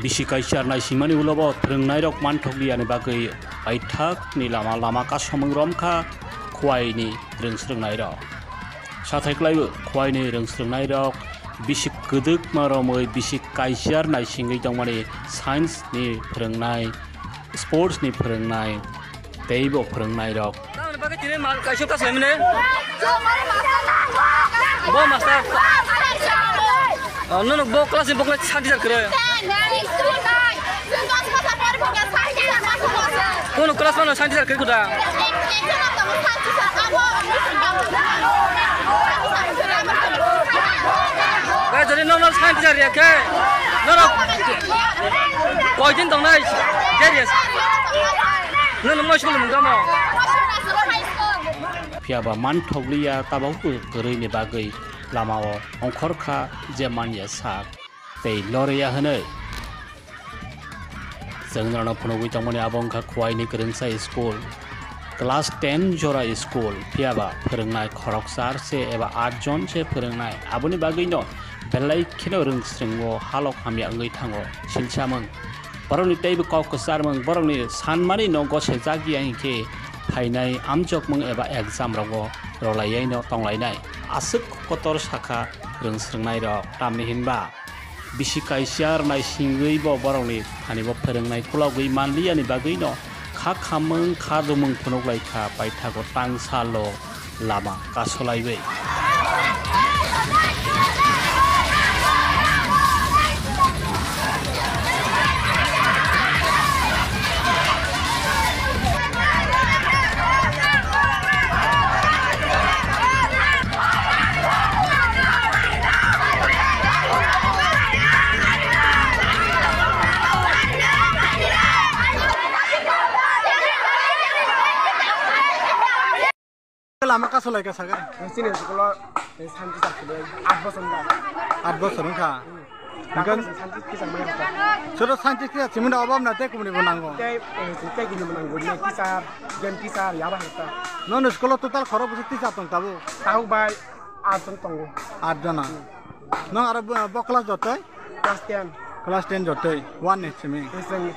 bisi kaisar nai simani ulobo thrungnai rok manthokli ani bagui aithak ni lama kasomung romkha Khowai ni rongsrungnai rok sathaiklaibo Khowai ni rongsrungnai rok bisi guduk maromoi bisi kaisar nai singui tongmani science ni phurungnai sports ni phurungnai teibo phurungnai rok bo master no bo class santi jar kare kono class mano santi jar kare kuda ga jare normal santi jar ya ke no koidin dong nai serious no mo shul mun gamo piaba manthokliya tabau goroi ni bagui lamao ongkhorkha Jamatia sak tei loreya honoi जोंनाव फुनगुइ तंमनि आबंखा Khowai ni गोरोंसा school class 10 जरा स्कुल पियाबा फोरोंनाय खरकसा से एबा 8 जन से फोरोंनाय आबुनि बागैनो बेलाय खिनो रोंस्रिंगो हालक हामिया अंगै थांगो सिलसामों बरंनि तैबो ककसारमों बरंनि सानमानि न गसे जागिया हिके फाइनाय आमजकमों एबा एग्जाम रगो रलायैनो तंलायनाय आसुक कतर साखा रोंस्रिंनाय र तामनि हिनबा bisi kaisar nai singui bo borongni thanibo phorungnai kulagui manliani bagui kha khamung khadumung phunoglaikha paithago tangsalo lama kasolaibai lama kasolaikha sagar sini sekolah santi jar kare 8 bosor ka kan santi kisang mana soro santi kya simunda obam na te kumni bonango te gini menanggo ni kisar gen kisar ya bah ta non sekolah total khorok busti jatong tabu tahu bai 8 jon tongo 8 jana no ara bo class jotoy class 10 jotoy 1 ne chimi iseng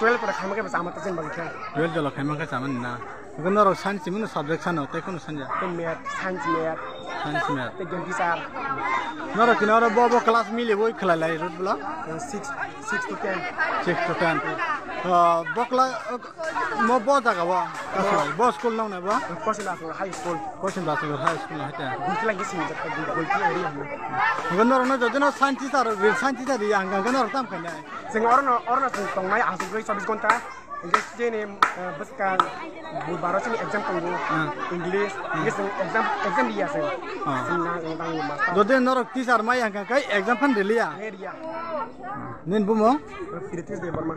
12 pada khamake sama ta jen bangkha 12 jolo khamake saman na Gunor science mun subject sana te kono sanja math science math te gen kisar nora kinara bo class mile boy khalalai rut bla 6 to 10 bokla mo bo jaga ba kasoi bo school nang na ba Kosila high school high school hata gutla gi sim jakka golti area gunor no jodino science tar yang gunor tam khana sing orno tongnai asugoi 24 gonta English jene baskan bulbaro sini exam tunggu English exam dia sen sing tang master dode norok tisar mai yang kai exam pan delia area nin bumo British de Burma